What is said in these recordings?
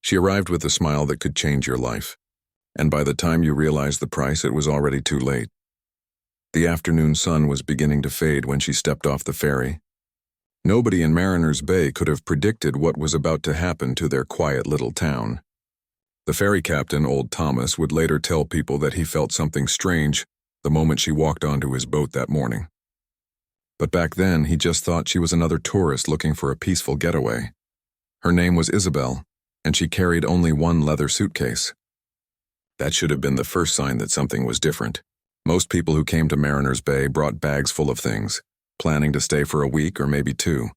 She arrived with a smile that could change your life, and by the time you realized the price, it was already too late. The afternoon sun was beginning to fade when she stepped off the ferry. Nobody in Mariners Bay could have predicted what was about to happen to their quiet little town. The ferry captain, old Thomas, would later tell people that he felt something strange the moment she walked onto his boat that morning. But back then, he just thought she was another tourist looking for a peaceful getaway. Her name was Isabel, and she carried only one leather suitcase. That should have been the first sign that something was different. Most people who came to Mariners Bay brought bags full of things, planning to stay for a week or maybe 2.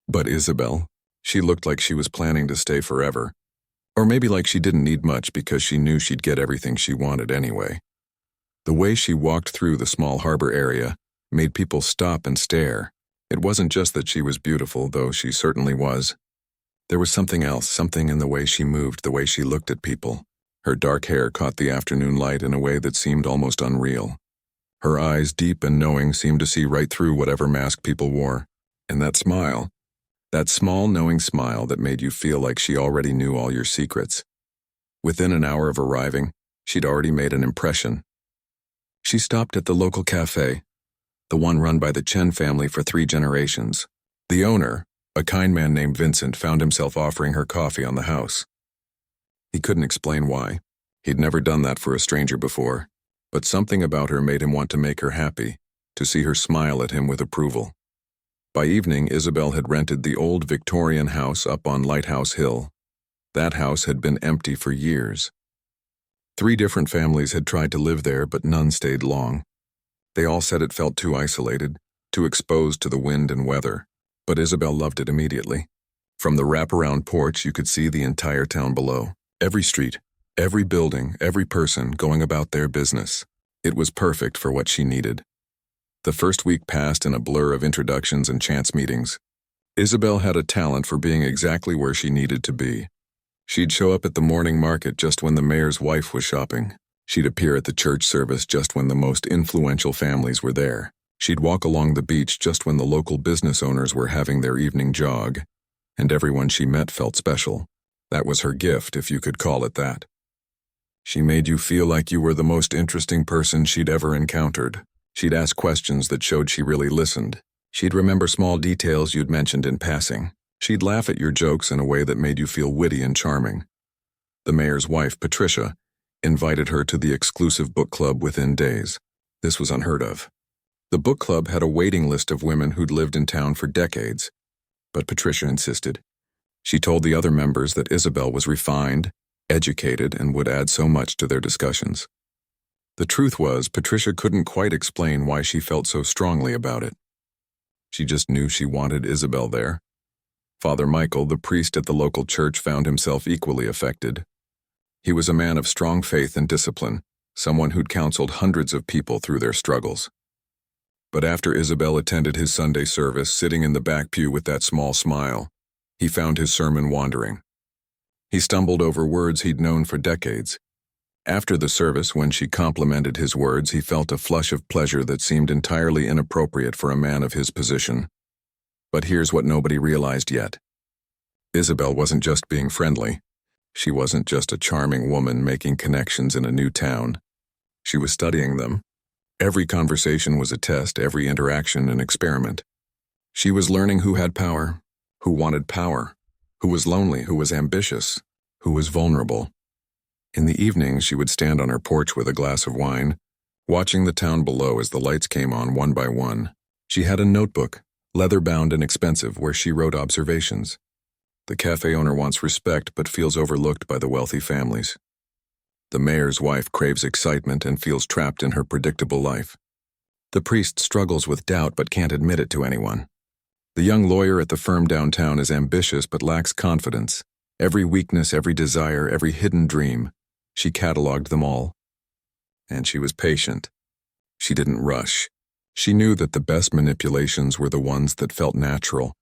But Isabel, she looked like she was planning to stay forever. Or maybe like she didn't need much because she knew she'd get everything she wanted anyway. The way she walked through the small harbor area made people stop and stare. It wasn't just that she was beautiful, though she certainly was. There was something else, something in the way she moved, the way she looked at people. Her dark hair caught the afternoon light in a way that seemed almost unreal. Her eyes, deep and knowing, seemed to see right through whatever mask people wore. And that smile, that small, knowing smile that made you feel like she already knew all your secrets. Within an hour of arriving, she'd already made an impression. She stopped at the local cafe, the one run by the Chen family for 3 generations. The owner, a kind man named Vincent, found himself offering her coffee on the house. He couldn't explain why. He'd never done that for a stranger before, but something about her made him want to make her happy, to see her smile at him with approval. By evening, Isabel had rented the old Victorian house up on Lighthouse Hill. That house had been empty for years. 3 different families had tried to live there, but none stayed long. They all said it felt too isolated, too exposed to the wind and weather, but Isabel loved it immediately. From the wraparound porch, you could see the entire town below. Every street, every building, every person going about their business. It was perfect for what she needed. The first week passed in a blur of introductions and chance meetings. Isabel had a talent for being exactly where she needed to be. She'd show up at the morning market just when the mayor's wife was shopping. She'd appear at the church service just when the most influential families were there. She'd walk along the beach just when the local business owners were having their evening jog. And everyone she met felt special. That was her gift, if you could call it that. She made you feel like you were the most interesting person she'd ever encountered. She'd ask questions that showed she really listened. She'd remember small details you'd mentioned in passing. She'd laugh at your jokes in a way that made you feel witty and charming. The mayor's wife, Patricia, invited her to the exclusive book club within days. This was unheard of. The book club had a waiting list of women who'd lived in town for decades, but Patricia insisted. She told the other members that Isabel was refined, educated, and would add so much to their discussions. The truth was, Patricia couldn't quite explain why she felt so strongly about it. She just knew she wanted Isabel there. Father Michael, the priest at the local church, found himself equally affected. He was a man of strong faith and discipline, someone who'd counseled hundreds of people through their struggles. But after Isabel attended his Sunday service, sitting in the back pew with that small smile, he found his sermon wandering. He stumbled over words he'd known for decades. After the service, when she complimented his words, he felt a flush of pleasure that seemed entirely inappropriate for a man of his position. But here's what nobody realized yet. Isabel wasn't just being friendly. She wasn't just a charming woman making connections in a new town. She was studying them. Every conversation was a test, every interaction an experiment. She was learning who had power, who wanted power, who was lonely, who was ambitious, who was vulnerable. In the evenings, she would stand on her porch with a glass of wine, watching the town below as the lights came on one by one. She had a notebook, leather-bound and expensive, where she wrote observations. The cafe owner wants respect but feels overlooked by the wealthy families. The mayor's wife craves excitement and feels trapped in her predictable life. The priest struggles with doubt but can't admit it to anyone. The young lawyer at the firm downtown is ambitious but lacks confidence. Every weakness, every desire, every hidden dream. She cataloged them all. And she was patient. She didn't rush. She knew that the best manipulations were the ones that felt natural,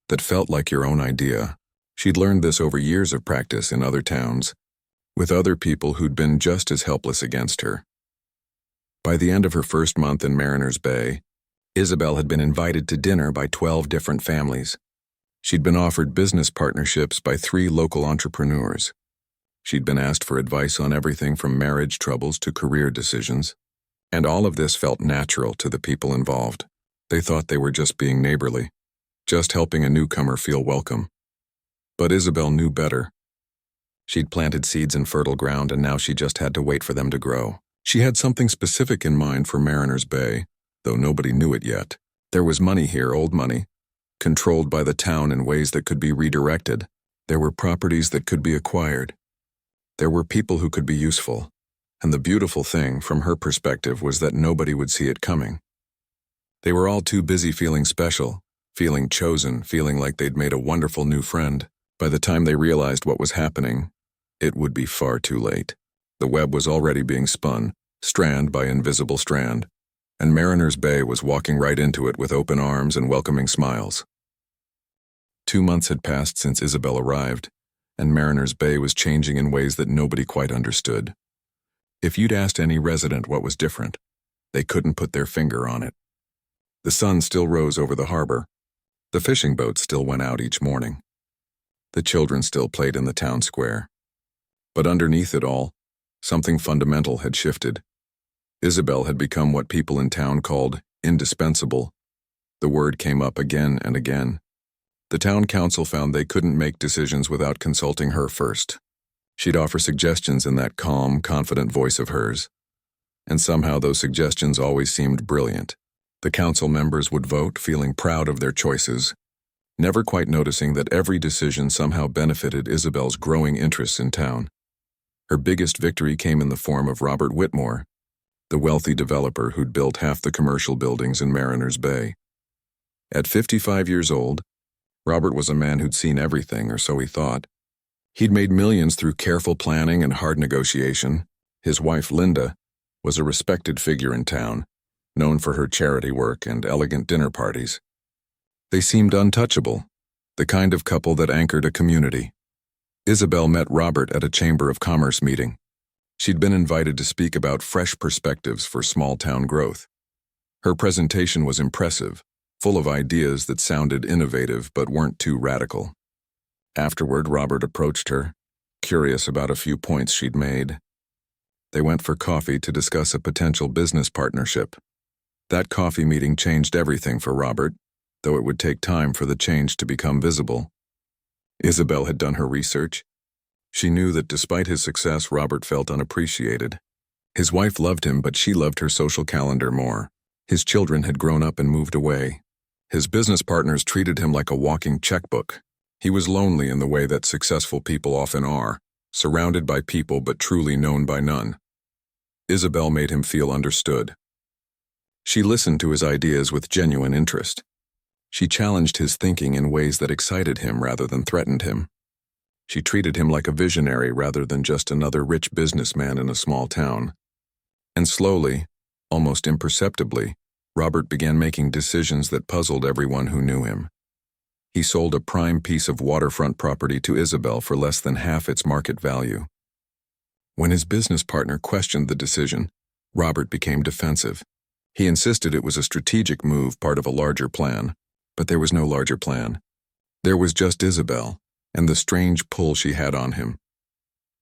that felt like your own idea. She'd learned this over years of practice in other towns, with other people who'd been just as helpless against her. By the end of her first month in Mariners Bay, Isabel had been invited to dinner by 12 different families. She'd been offered business partnerships by 3 local entrepreneurs. She'd been asked for advice on everything from marriage troubles to career decisions. And all of this felt natural to the people involved. They thought they were just being neighborly, just helping a newcomer feel welcome. But Isabel knew better. She'd planted seeds in fertile ground, and now she just had to wait for them to grow. She had something specific in mind for Mariners Bay, though nobody knew it yet. There was money here, old money, controlled by the town in ways that could be redirected. There were properties that could be acquired. There were people who could be useful. And the beautiful thing, from her perspective, was that nobody would see it coming. They were all too busy feeling special, feeling chosen, feeling like they'd made a wonderful new friend. By the time they realized what was happening, it would be far too late. The web was already being spun, strand by invisible strand, and Mariners Bay was walking right into it with open arms and welcoming smiles. 2 months had passed since Isabel arrived, and Mariners Bay was changing in ways that nobody quite understood. If you'd asked any resident what was different, they couldn't put their finger on it. The sun still rose over the harbor. The fishing boats still went out each morning. The children still played in the town square. But underneath it all, something fundamental had shifted. Isabel had become what people in town called indispensable. The word came up again and again. The town council found they couldn't make decisions without consulting her first. She'd offer suggestions in that calm, confident voice of hers. And somehow those suggestions always seemed brilliant. The council members would vote, feeling proud of their choices, never quite noticing that every decision somehow benefited Isabel's growing interests in town. Her biggest victory came in the form of Robert Whitmore, the wealthy developer who'd built half the commercial buildings in Mariners Bay. At 55 years old, Robert was a man who'd seen everything, or so he thought. He'd made millions through careful planning and hard negotiation. His wife, Linda, was a respected figure in town, known for her charity work and elegant dinner parties. They seemed untouchable, the kind of couple that anchored a community. Isabel met Robert at a Chamber of Commerce meeting. She'd been invited to speak about fresh perspectives for small-town growth. Her presentation was impressive, full of ideas that sounded innovative but weren't too radical. Afterward, Robert approached her, curious about a few points she'd made. They went for coffee to discuss a potential business partnership. That coffee meeting changed everything for Robert, though it would take time for the change to become visible. Isabel had done her research. She knew that despite his success, Robert felt unappreciated. His wife loved him, but she loved her social calendar more. His children had grown up and moved away. His business partners treated him like a walking checkbook. He was lonely in the way that successful people often are, surrounded by people but truly known by none. Isabel made him feel understood. She listened to his ideas with genuine interest. She challenged his thinking in ways that excited him rather than threatened him. She treated him like a visionary rather than just another rich businessman in a small town. And slowly, almost imperceptibly, Robert began making decisions that puzzled everyone who knew him. He sold a prime piece of waterfront property to Isabel for less than half its market value. When his business partner questioned the decision, Robert became defensive. He insisted it was a strategic move, part of a larger plan. But there was no larger plan. There was just Isabel, and the strange pull she had on him.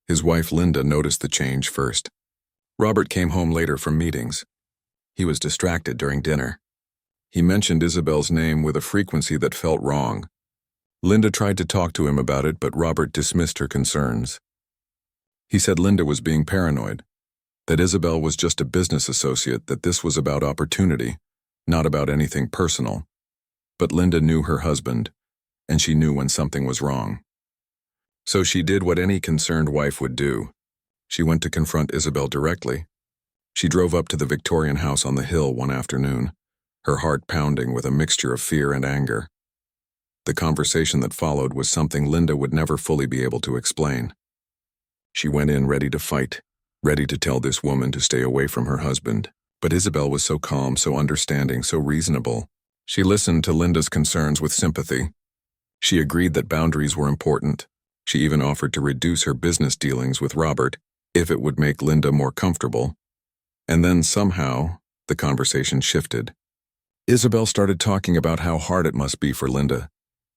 His wife Linda noticed the change first. Robert came home later from meetings. He was distracted during dinner. He mentioned Isabel's name with a frequency that felt wrong. Linda tried to talk to him about it, but Robert dismissed her concerns. He said Linda was being paranoid, that Isabel was just a business associate, that this was about opportunity, not about anything personal. But Linda knew her husband, and she knew when something was wrong. So she did what any concerned wife would do. She went to confront Isabel directly. She drove up to the Victorian house on the hill one afternoon, her heart pounding with a mixture of fear and anger. The conversation that followed was something Linda would never fully be able to explain. She went in ready to fight, ready to tell this woman to stay away from her husband. But Isabel was so calm, so understanding, so reasonable. She listened to Linda's concerns with sympathy. She agreed that boundaries were important. She even offered to reduce her business dealings with Robert if it would make Linda more comfortable. And then somehow, the conversation shifted. Isabel started talking about how hard it must be for Linda,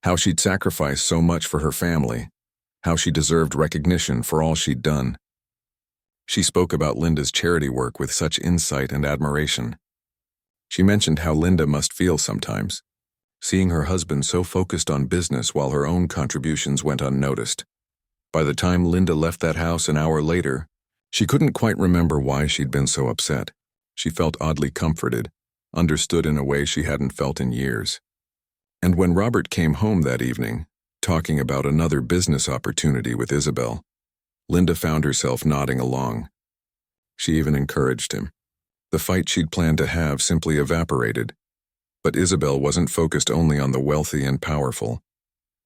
how she'd sacrificed so much for her family, how she deserved recognition for all she'd done. She spoke about Linda's charity work with such insight and admiration. She mentioned how Linda must feel sometimes, seeing her husband so focused on business while her own contributions went unnoticed. By the time Linda left that house an hour later, she couldn't quite remember why she'd been so upset. She felt oddly comforted, understood in a way she hadn't felt in years. And when Robert came home that evening, talking about another business opportunity with Isabel, Linda found herself nodding along. She even encouraged him. The fight she'd planned to have simply evaporated. But Isabel wasn't focused only on the wealthy and powerful.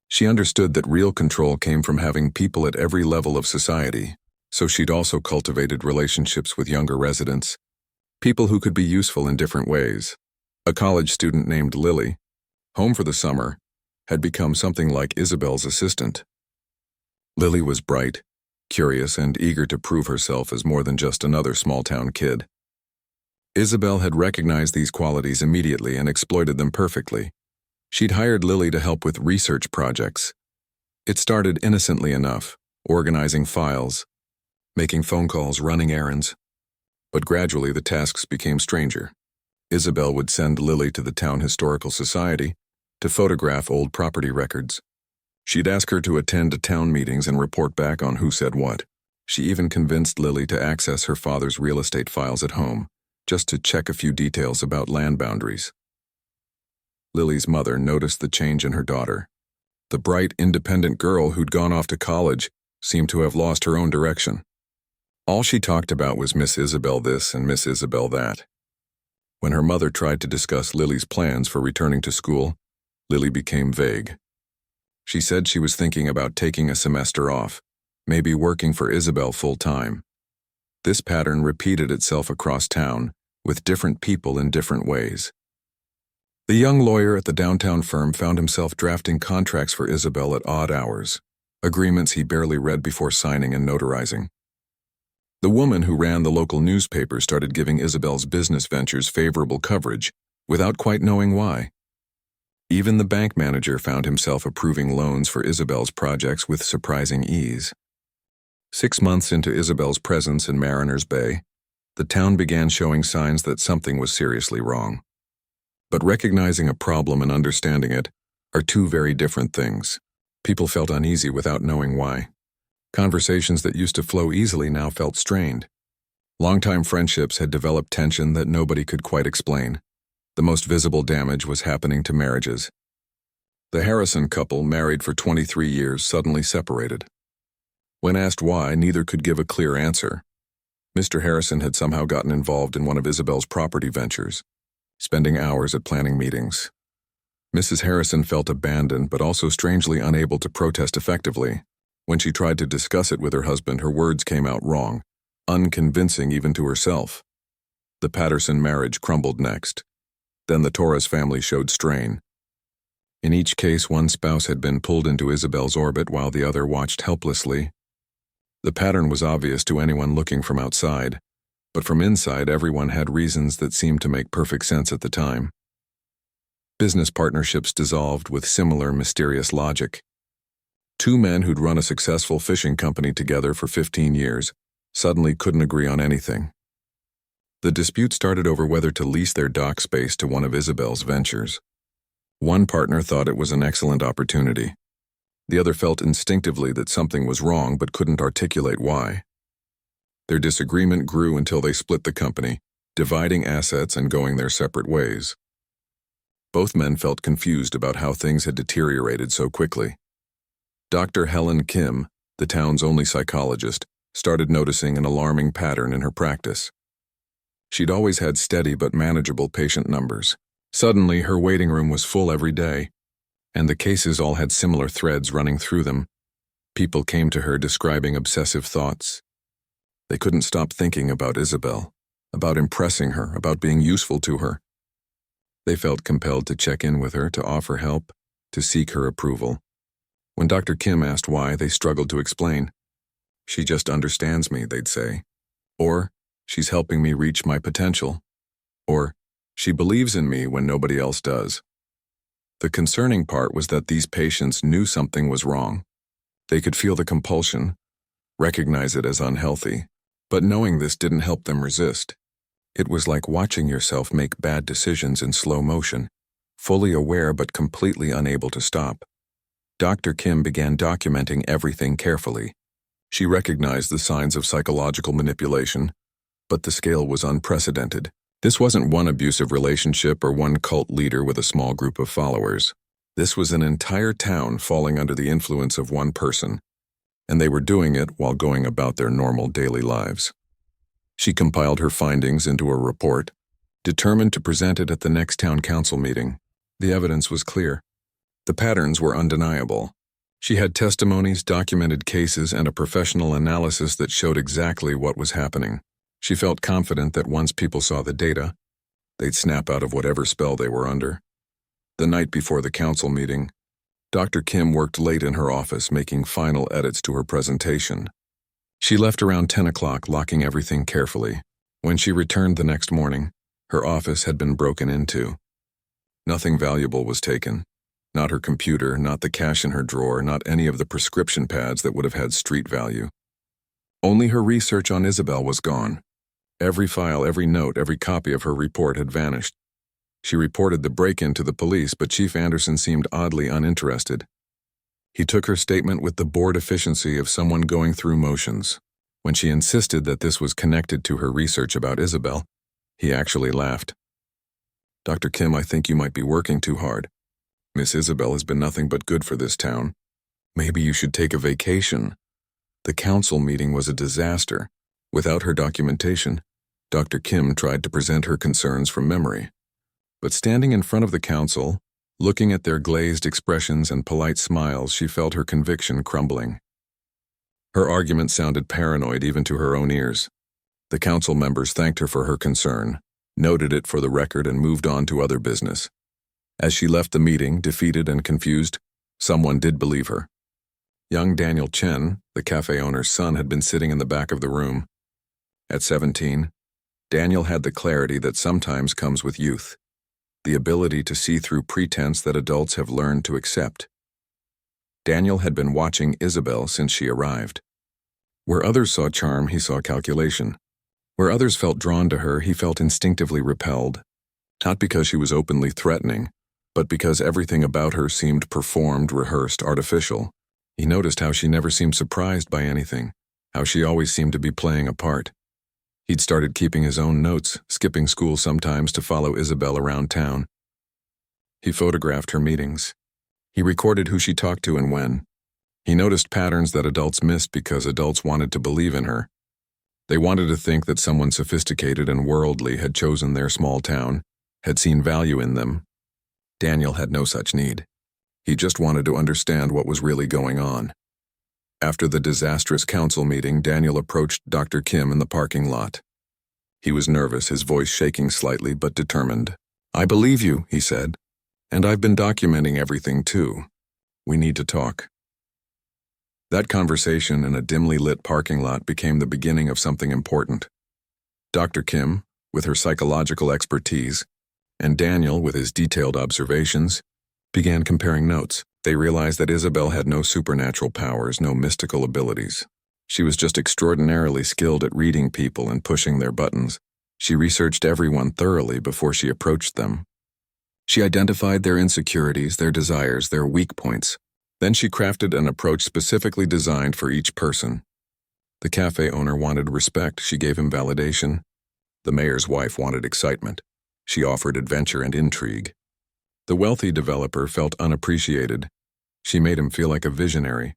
She understood that real control came from having people at every level of society, so she'd also cultivated relationships with younger residents, people who could be useful in different ways. A college student named Lily, home for the summer, had become something like Isabel's assistant. Lily was bright, curious, and eager to prove herself as more than just another small-town kid. Isabel had recognized these qualities immediately and exploited them perfectly. She'd hired Lily to help with research projects. It started innocently enough, organizing files, making phone calls, running errands. But gradually the tasks became stranger. Isabel would send Lily to the town historical society to photograph old property records. She'd ask her to attend town meetings and report back on who said what. She even convinced Lily to access her father's real estate files at home, just to check a few details about land boundaries. Lily's mother noticed the change in her daughter. The bright, independent girl who'd gone off to college seemed to have lost her own direction. All she talked about was Miss Isabel this and Miss Isabel that. When her mother tried to discuss Lily's plans for returning to school, Lily became vague. She said she was thinking about taking a semester off, maybe working for Isabel full-time. This pattern repeated itself across town, with different people in different ways. The young lawyer at the downtown firm found himself drafting contracts for Isabel at odd hours, agreements he barely read before signing and notarizing. The woman who ran the local newspaper started giving Isabel's business ventures favorable coverage, without quite knowing why. Even the bank manager found himself approving loans for Isabel's projects with surprising ease. 6 months into Isabel's presence in Mariners Bay, the town began showing signs that something was seriously wrong. But recognizing a problem and understanding it are two very different things. People felt uneasy without knowing why. Conversations that used to flow easily now felt strained. Longtime friendships had developed tension that nobody could quite explain. The most visible damage was happening to marriages. The Harrison couple, married for 23 years, suddenly separated. When asked why, neither could give a clear answer. Mr. Harrison had somehow gotten involved in one of Isabel's property ventures, spending hours at planning meetings. Mrs. Harrison felt abandoned but also strangely unable to protest effectively. When she tried to discuss it with her husband, her words came out wrong, unconvincing even to herself. The Patterson marriage crumbled next. Then the Torres family showed strain. In each case, one spouse had been pulled into Isabel's orbit while the other watched helplessly. The pattern was obvious to anyone looking from outside, but from inside everyone had reasons that seemed to make perfect sense at the time. Business partnerships dissolved with similar mysterious logic. Two men who'd run a successful fishing company together for 15 years suddenly couldn't agree on anything. The dispute started over whether to lease their dock space to one of Isabel's ventures. One partner thought it was an excellent opportunity. The other felt instinctively that something was wrong but couldn't articulate why. Their disagreement grew until they split the company, dividing assets and going their separate ways. Both men felt confused about how things had deteriorated so quickly. Dr. Helen Kim, the town's only psychologist, started noticing an alarming pattern in her practice. She'd always had steady but manageable patient numbers. Suddenly, her waiting room was full every day, and the cases all had similar threads running through them. People came to her describing obsessive thoughts. They couldn't stop thinking about Isabel, about impressing her, about being useful to her. They felt compelled to check in with her, to offer help, to seek her approval. When Dr. Kim asked why, they struggled to explain. "She just understands me," they'd say. Or, "She's helping me reach my potential." Or, "She believes in me when nobody else does." The concerning part was that these patients knew something was wrong. They could feel the compulsion, recognize it as unhealthy, but knowing this didn't help them resist. It was like watching yourself make bad decisions in slow motion, fully aware but completely unable to stop. Dr. Kim began documenting everything carefully. She recognized the signs of psychological manipulation, but the scale was unprecedented. This wasn't one abusive relationship or one cult leader with a small group of followers. This was an entire town falling under the influence of one person, and they were doing it while going about their normal daily lives. She compiled her findings into a report, determined to present it at the next town council meeting. The evidence was clear. The patterns were undeniable. She had testimonies, documented cases, and a professional analysis that showed exactly what was happening. She felt confident that once people saw the data, they'd snap out of whatever spell they were under. The night before the council meeting, Dr. Kim worked late in her office making final edits to her presentation. She left around 10 o'clock, locking everything carefully. When she returned the next morning, her office had been broken into. Nothing valuable was taken. Not her computer, not the cash in her drawer, not any of the prescription pads that would have had street value. Only her research on Isabel was gone. Every file, every note, every copy of her report had vanished. She reported the break-in to the police, but Chief Anderson seemed oddly uninterested. He took her statement with the bored efficiency of someone going through motions. When she insisted that this was connected to her research about Isabel, he actually laughed. "Dr. Kim, I think you might be working too hard. Miss Isabel has been nothing but good for this town. Maybe you should take a vacation." The council meeting was a disaster. Without her documentation, Dr. Kim tried to present her concerns from memory. But standing in front of the council, looking at their glazed expressions and polite smiles, she felt her conviction crumbling. Her argument sounded paranoid even to her own ears. The council members thanked her for her concern, noted it for the record, and moved on to other business. As she left the meeting, defeated and confused, someone did believe her. Young Daniel Chen, the cafe owner's son, had been sitting in the back of the room. At 17, Daniel had the clarity that sometimes comes with youth, the ability to see through pretense that adults have learned to accept. Daniel had been watching Isabel since she arrived. Where others saw charm, he saw calculation. Where others felt drawn to her, he felt instinctively repelled. Not because she was openly threatening, but because everything about her seemed performed, rehearsed, artificial. He noticed how she never seemed surprised by anything, how she always seemed to be playing a part. He'd started keeping his own notes, skipping school sometimes to follow Isabel around town. He photographed her meetings. He recorded who she talked to and when. He noticed patterns that adults missed because adults wanted to believe in her. They wanted to think that someone sophisticated and worldly had chosen their small town, had seen value in them. Daniel had no such need. He just wanted to understand what was really going on. After the disastrous council meeting, Daniel approached Dr. Kim in the parking lot. He was nervous, his voice shaking slightly but determined. "I believe you," he said, "and I've been documenting everything too. We need to talk." That conversation in a dimly lit parking lot became the beginning of something important. Dr. Kim, with her psychological expertise, and Daniel, with his detailed observations, began comparing notes. They realized that Isabel had no supernatural powers, no mystical abilities. She was just extraordinarily skilled at reading people and pushing their buttons. She researched everyone thoroughly before she approached them. She identified their insecurities, their desires, their weak points. Then she crafted an approach specifically designed for each person. The cafe owner wanted respect. She gave him validation. The mayor's wife wanted excitement. She offered adventure and intrigue. The wealthy developer felt unappreciated. She made him feel like a visionary.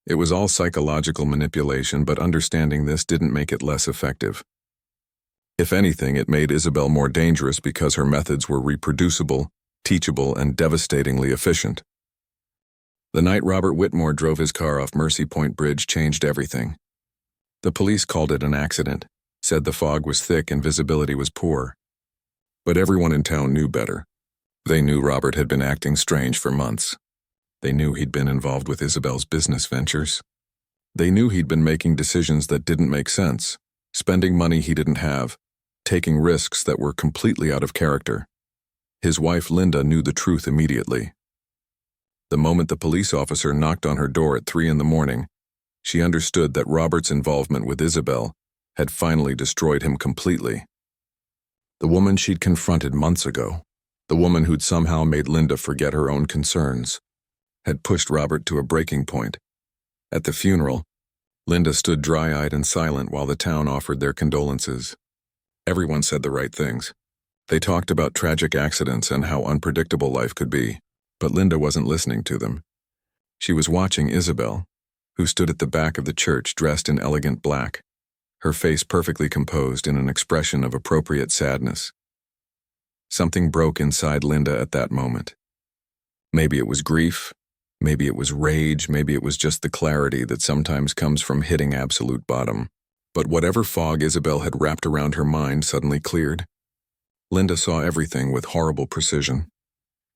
It was all psychological manipulation, but understanding this didn't make it less effective. If anything, it made Isabel more dangerous because her methods were reproducible, teachable, and devastatingly efficient. The night Robert Whitmore drove his car off Mercy Point Bridge changed everything. The police called it an accident, said the fog was thick and visibility was poor. But everyone in town knew better. They knew Robert had been acting strange for months. They knew he'd been involved with Isabel's business ventures. They knew he'd been making decisions that didn't make sense, spending money he didn't have, taking risks that were completely out of character. His wife Linda knew the truth immediately. The moment the police officer knocked on her door at 3 in the morning, she understood that Robert's involvement with Isabel had finally destroyed him completely. The woman she'd confronted months ago, the woman who'd somehow made Linda forget her own concerns, had pushed Robert to a breaking point. At the funeral, Linda stood dry-eyed and silent while the town offered their condolences. Everyone said the right things. They talked about tragic accidents and how unpredictable life could be, but Linda wasn't listening to them. She was watching Isabel, who stood at the back of the church dressed in elegant black, her face perfectly composed in an expression of appropriate sadness. Something broke inside Linda at that moment. Maybe it was grief, maybe it was rage, maybe it was just the clarity that sometimes comes from hitting absolute bottom. But whatever fog Isabel had wrapped around her mind suddenly cleared. Linda saw everything with horrible precision.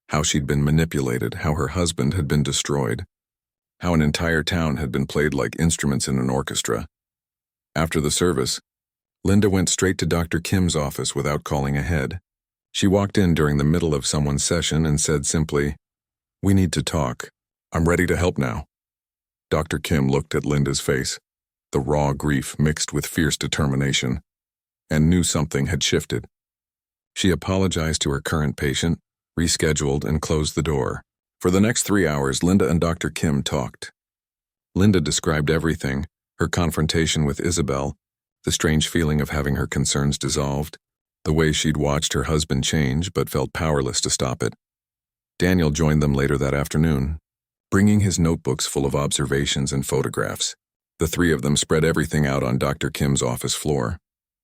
How she'd been manipulated, how her husband had been destroyed, how an entire town had been played like instruments in an orchestra. After the service, Linda went straight to Dr. Kim's office without calling ahead. She walked in during the middle of someone's session and said simply, "We need to talk. I'm ready to help now." Dr. Kim looked at Linda's face, the raw grief mixed with fierce determination, and knew something had shifted. She apologized to her current patient, rescheduled, and closed the door. For the next 3 hours, Linda and Dr. Kim talked. Linda described everything, her confrontation with Isabel, the strange feeling of having her concerns dissolved, the way she'd watched her husband change but felt powerless to stop it. Daniel joined them later that afternoon, bringing his notebooks full of observations and photographs. The three of them spread everything out on Dr. Kim's office floor.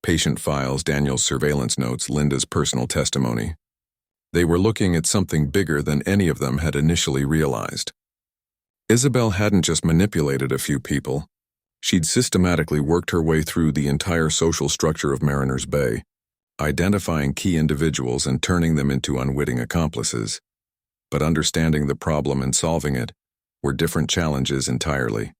Patient files, Daniel's surveillance notes, Linda's personal testimony. They were looking at something bigger than any of them had initially realized. Isabel hadn't just manipulated a few people. She'd systematically worked her way through the entire social structure of Mariners Bay, identifying key individuals and turning them into unwitting accomplices. But understanding the problem and solving it were different challenges entirely.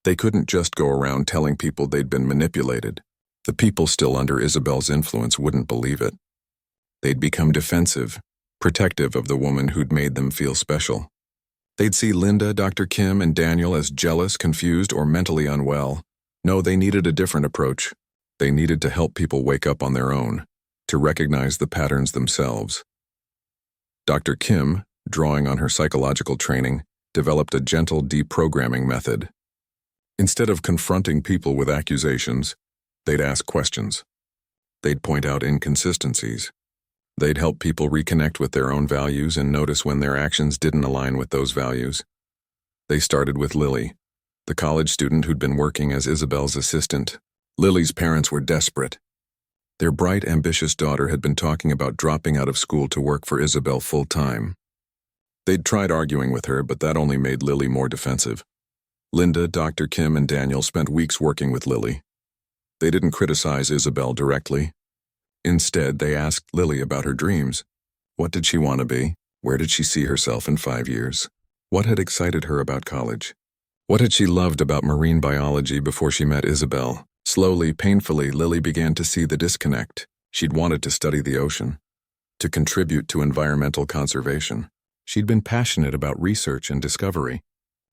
They couldn't just go around telling people they'd been manipulated. The people still under Isabel's influence wouldn't believe it. They'd become defensive, protective of the woman who'd made them feel special. They'd see Linda, Dr. Kim, and Daniel as jealous, confused, or mentally unwell. No, they needed a different approach. They needed to help people wake up on their own, to recognize the patterns themselves. Dr. Kim, drawing on her psychological training, developed a gentle deprogramming method. Instead of confronting people with accusations, they'd ask questions. They'd point out inconsistencies. They'd help people reconnect with their own values and notice when their actions didn't align with those values. They started with Lily, the college student who'd been working as Isabel's assistant. Lily's parents were desperate. Their bright, ambitious daughter had been talking about dropping out of school to work for Isabel full-time. They'd tried arguing with her, but that only made Lily more defensive. Linda, Dr. Kim, and Daniel spent weeks working with Lily. They didn't criticize Isabel directly. Instead, they asked Lily about her dreams. What did she want to be? Where did she see herself in 5 years? What had excited her about college? What had she loved about marine biology before she met Isabel? Slowly, painfully, Lily began to see the disconnect. She'd wanted to study the ocean, to contribute to environmental conservation. She'd been passionate about research and discovery.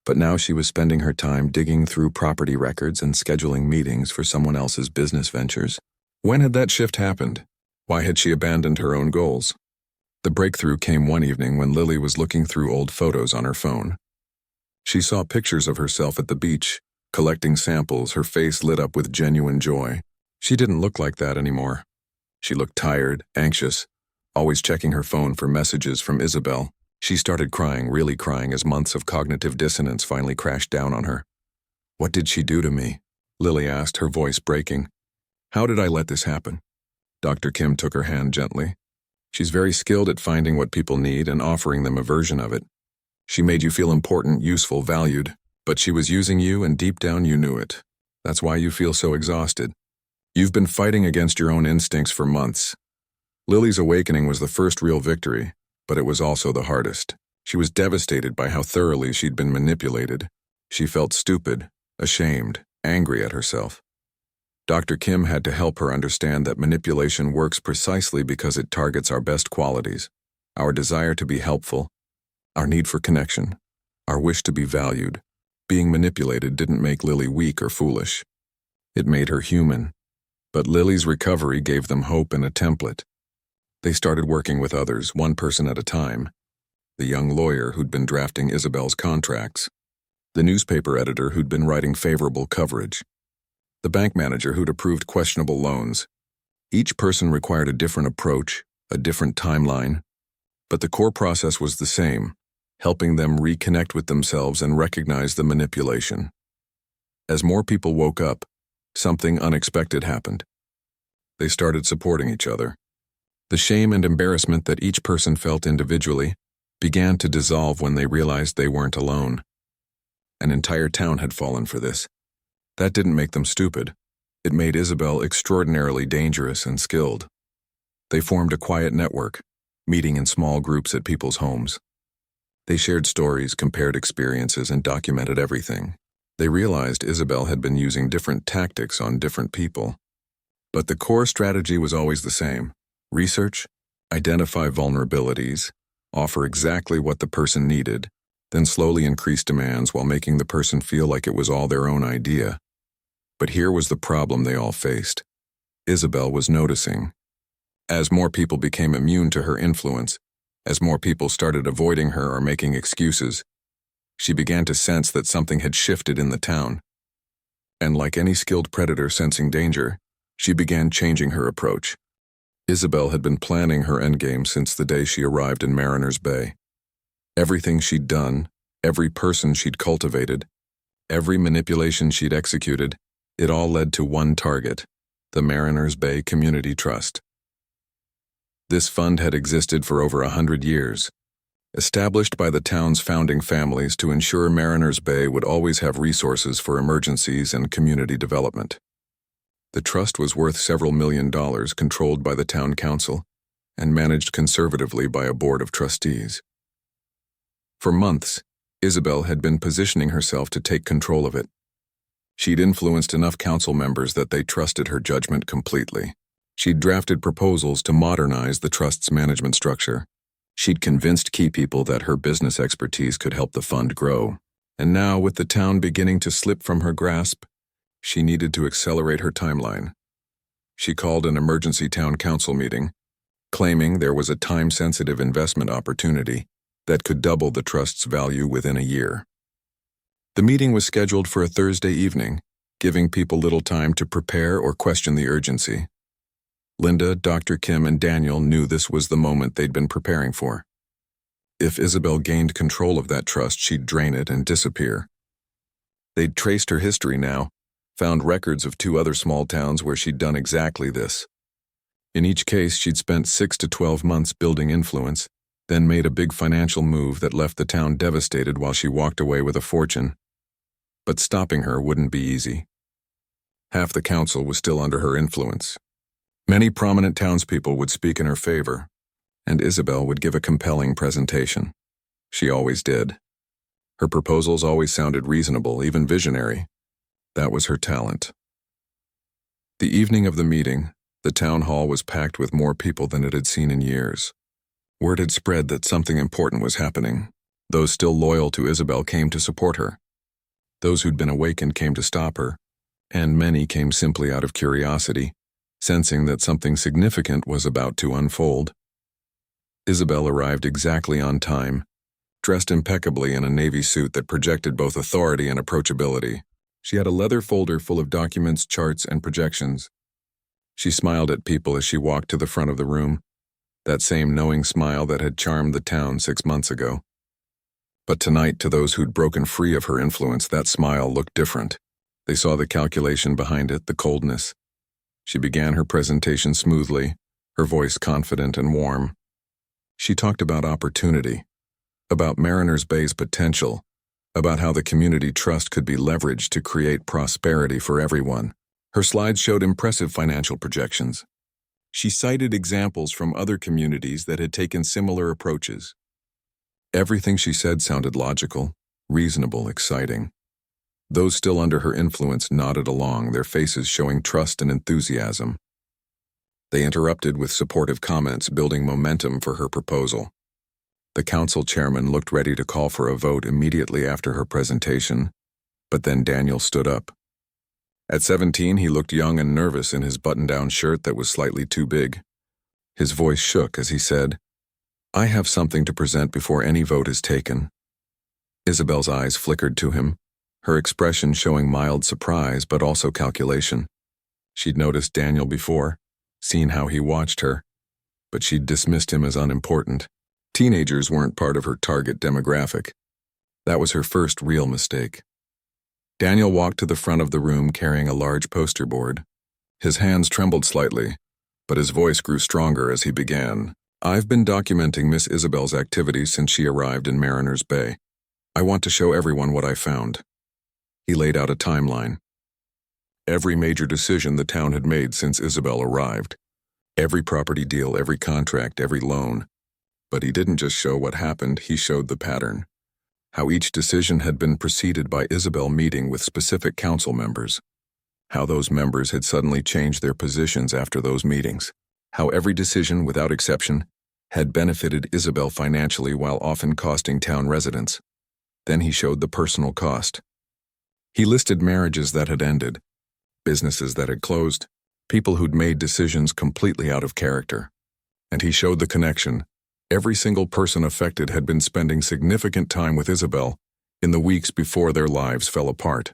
But now she was spending her time digging through property records and scheduling meetings for someone else's business ventures. When had that shift happened? Why had she abandoned her own goals? The breakthrough came one evening when Lily was looking through old photos on her phone. She saw pictures of herself at the beach, collecting samples, her face lit up with genuine joy. She didn't look like that anymore. She looked tired, anxious, always checking her phone for messages from Isabel. She started crying, really crying, as months of cognitive dissonance finally crashed down on her. "What did she do to me?" Lily asked, her voice breaking. "How did I let this happen?" Dr. Kim took her hand gently. "She's very skilled at finding what people need and offering them a version of it. She made you feel important, useful, valued, but she was using you, and deep down you knew it. That's why you feel so exhausted. You've been fighting against your own instincts for months." Lily's awakening was the first real victory, but it was also the hardest. She was devastated by how thoroughly she'd been manipulated. She felt stupid, ashamed, angry at herself. Dr. Kim had to help her understand that manipulation works precisely because it targets our best qualities, our desire to be helpful, our need for connection, our wish to be valued. Being manipulated didn't make Lily weak or foolish. It made her human. But Lily's recovery gave them hope and a template. They started working with others, one person at a time. The young lawyer who'd been drafting Isabel's contracts. The newspaper editor who'd been writing favorable coverage. The bank manager who'd approved questionable loans. Each person required a different approach, a different timeline. But the core process was the same, helping them reconnect with themselves and recognize the manipulation. As more people woke up, something unexpected happened. They started supporting each other. The shame and embarrassment that each person felt individually began to dissolve when they realized they weren't alone. An entire town had fallen for this. That didn't make them stupid. It made Isabel extraordinarily dangerous and skilled. They formed a quiet network, meeting in small groups at people's homes. They shared stories, compared experiences, and documented everything. They realized Isabel had been using different tactics on different people. But the core strategy was always the same. Research, identify vulnerabilities, offer exactly what the person needed, then slowly increase demands while making the person feel like it was all their own idea. But here was the problem they all faced. Isabel was noticing. As more people became immune to her influence, as more people started avoiding her or making excuses, she began to sense that something had shifted in the town. And like any skilled predator sensing danger, she began changing her approach. Isabel had been planning her endgame since the day she arrived in Mariners Bay. Everything she'd done, every person she'd cultivated, every manipulation she'd executed, it all led to one target, the Mariners Bay Community Trust. This fund had existed for over 100 years, established by the town's founding families to ensure Mariners Bay would always have resources for emergencies and community development. The trust was worth several $1 million, controlled by the town council, and managed conservatively by a board of trustees. For months, Isabel had been positioning herself to take control of it. She'd influenced enough council members that they trusted her judgment completely. She'd drafted proposals to modernize the trust's management structure. She'd convinced key people that her business expertise could help the fund grow. And now, with the town beginning to slip from her grasp, she needed to accelerate her timeline. She called an emergency town council meeting, claiming there was a time-sensitive investment opportunity that could double the trust's value within a year. The meeting was scheduled for a Thursday evening, giving people little time to prepare or question the urgency. Linda, Dr. Kim, and Daniel knew this was the moment they'd been preparing for. If Isabel gained control of that trust, she'd drain it and disappear. They'd traced her history now, found records of 2 other small towns where she'd done exactly this. In each case, she'd spent 6 to 12 months building influence, then made a big financial move that left the town devastated while she walked away with a fortune. But stopping her wouldn't be easy. Half the council was still under her influence. Many prominent townspeople would speak in her favor, and Isabel would give a compelling presentation. She always did. Her proposals always sounded reasonable, even visionary. That was her talent. The evening of the meeting, the town hall was packed with more people than it had seen in years. Word had spread that something important was happening. Those still loyal to Isabel came to support her. Those who'd been awakened came to stop her, and many came simply out of curiosity, sensing that something significant was about to unfold. Isabel arrived exactly on time, dressed impeccably in a navy suit that projected both authority and approachability. She had a leather folder full of documents, charts, and projections. She smiled at people as she walked to the front of the room, that same knowing smile that had charmed the town 6 months ago. But tonight, to those who'd broken free of her influence, that smile looked different. They saw the calculation behind it, the coldness. She began her presentation smoothly, her voice confident and warm. She talked about opportunity, about Mariners Bay's potential, about how the community trust could be leveraged to create prosperity for everyone. Her slides showed impressive financial projections. She cited examples from other communities that had taken similar approaches. Everything she said sounded logical, reasonable, exciting. Those still under her influence nodded along, their faces showing trust and enthusiasm. They interrupted with supportive comments, building momentum for her proposal. The council chairman looked ready to call for a vote immediately after her presentation, but then Daniel stood up. At 17, he looked young and nervous in his button-down shirt that was slightly too big. His voice shook as he said, "I have something to present before any vote is taken." Isabel's eyes flickered to him, her expression showing mild surprise but also calculation. She'd noticed Daniel before, seen how he watched her, but she'd dismissed him as unimportant. Teenagers weren't part of her target demographic. That was her first real mistake. Daniel walked to the front of the room carrying a large poster board. His hands trembled slightly, but his voice grew stronger as he began. "I've been documenting Miss Isabel's activities since she arrived in Mariner's Bay. I want to show everyone what I found." He laid out a timeline. Every major decision the town had made since Isabel arrived. Every property deal, every contract, every loan. But he didn't just show what happened, he showed the pattern. How each decision had been preceded by Isabel meeting with specific council members. How those members had suddenly changed their positions after those meetings. How every decision, without exception, had benefited Isabel financially while often costing town residents. Then he showed the personal cost. He listed marriages that had ended, businesses that had closed, people who'd made decisions completely out of character. And he showed the connection. Every single person affected had been spending significant time with Isabel in the weeks before their lives fell apart.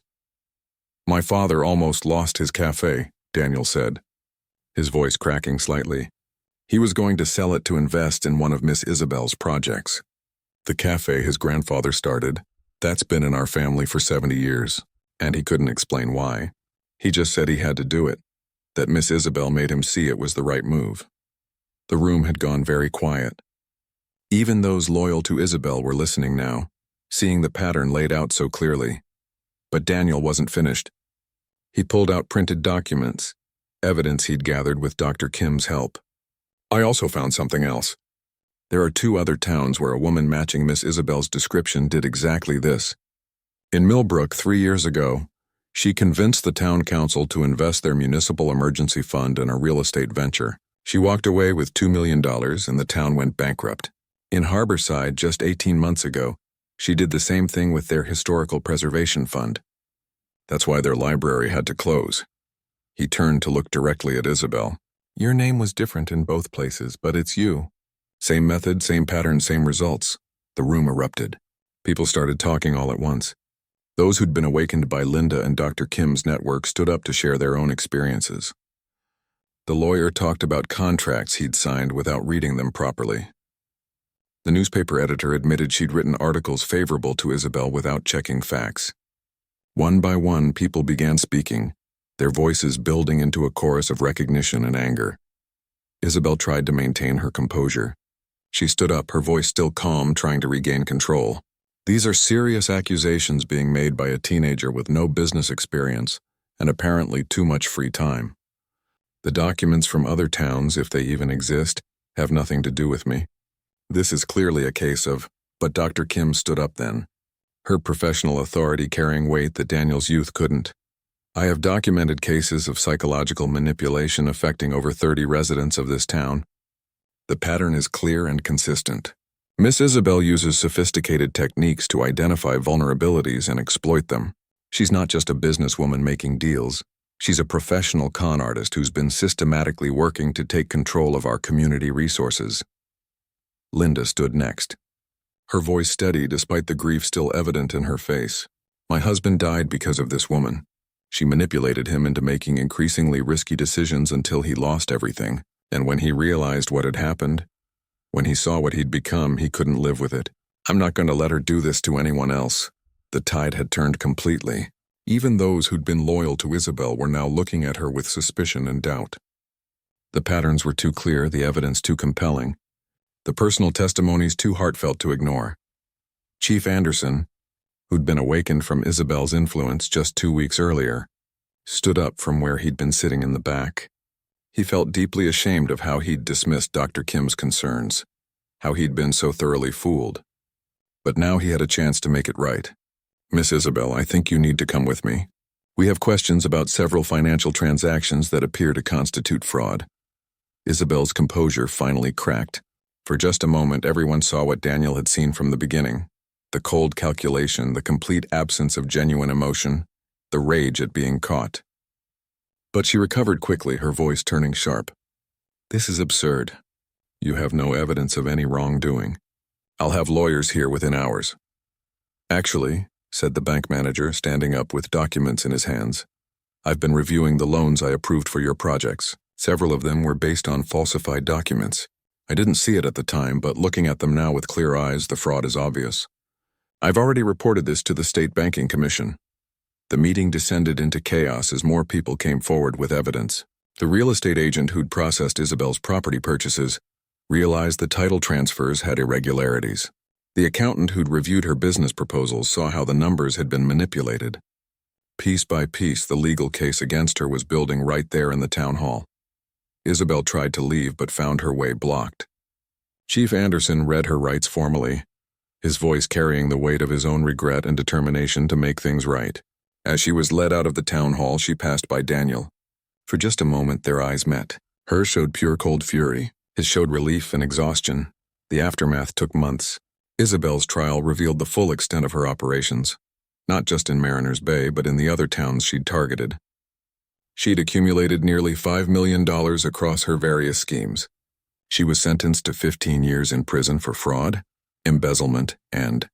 "My father almost lost his cafe," Daniel said, his voice cracking slightly. "He was going to sell it to invest in one of Miss Isabel's projects. The cafe his grandfather started, that's been in our family for 70 years, and he couldn't explain why. He just said he had to do it, that Miss Isabel made him see it was the right move." The room had gone very quiet. Even those loyal to Isabel were listening now, seeing the pattern laid out so clearly. But Daniel wasn't finished. He pulled out printed documents, evidence he'd gathered with Dr. Kim's help. "I also found something else. There are 2 other towns where a woman matching Miss Isabel's description did exactly this. In Millbrook 3 years ago, she convinced the town council to invest their municipal emergency fund in a real estate venture. She walked away with $2 million and the town went bankrupt. In Harborside, just 18 months ago, she did the same thing with their historical preservation fund. That's why their library had to close." He turned to look directly at Isabel. "Your name was different in both places, but it's you. Same method, same pattern, same results." The room erupted. People started talking all at once. Those who'd been awakened by Linda and Dr. Kim's network stood up to share their own experiences. The lawyer talked about contracts he'd signed without reading them properly. The newspaper editor admitted she'd written articles favorable to Isabel without checking facts. One by one, people began speaking, their voices building into a chorus of recognition and anger. Isabel tried to maintain her composure. She stood up, her voice still calm, trying to regain control. "These are serious accusations being made by a teenager with no business experience and apparently too much free time. The documents from other towns, if they even exist, have nothing to do with me. This is clearly a case of..." But Dr. Kim stood up then, her professional authority carrying weight that Daniel's youth couldn't. "I have documented cases of psychological manipulation affecting over 30 residents of this town. The pattern is clear and consistent. Miss Isabel uses sophisticated techniques to identify vulnerabilities and exploit them. She's not just a businesswoman making deals. She's a professional con artist who's been systematically working to take control of our community resources." Linda stood next, her voice steady despite the grief still evident in her face. "My husband died because of this woman. She manipulated him into making increasingly risky decisions until he lost everything. And when he realized what had happened, when he saw what he'd become, he couldn't live with it. I'm not going to let her do this to anyone else." The tide had turned completely. Even those who'd been loyal to Isabel were now looking at her with suspicion and doubt. The patterns were too clear, the evidence too compelling, the personal testimonies too heartfelt to ignore. Chief Anderson, who'd been awakened from Isabel's influence just 2 weeks earlier, stood up from where he'd been sitting in the back. He felt deeply ashamed of how he'd dismissed Dr. Kim's concerns, how he'd been so thoroughly fooled. But now he had a chance to make it right. Miss Isabel, I think you need to come with me. We have questions about several financial transactions that appear to constitute fraud. Isabel's composure finally cracked. For just a moment, everyone saw what Daniel had seen from the beginning. The cold calculation, the complete absence of genuine emotion, the rage at being caught. But she recovered quickly, her voice turning sharp. This is absurd. You have no evidence of any wrongdoing. I'll have lawyers here within hours. Actually, said the bank manager, standing up with documents in his hands, I've been reviewing the loans I approved for your projects. Several of them were based on falsified documents. I didn't see it at the time, but looking at them now with clear eyes, the fraud is obvious. I've already reported this to the State Banking Commission. The meeting descended into chaos as more people came forward with evidence. The real estate agent who'd processed Isabel's property purchases realized the title transfers had irregularities. The accountant who'd reviewed her business proposals saw how the numbers had been manipulated. Piece by piece, the legal case against her was building right there in the town hall. Isabel tried to leave but found her way blocked. Chief Anderson read her rights formally, his voice carrying the weight of his own regret and determination to make things right. As she was led out of the town hall, she passed by Daniel. For just a moment, their eyes met. Hers showed pure cold fury. His showed relief and exhaustion. The aftermath took months. Isabel's trial revealed the full extent of her operations, not just in Mariners Bay, but in the other towns she'd targeted. She'd accumulated nearly $5 million across her various schemes. She was sentenced to 15 years in prison for fraud, embezzlement, and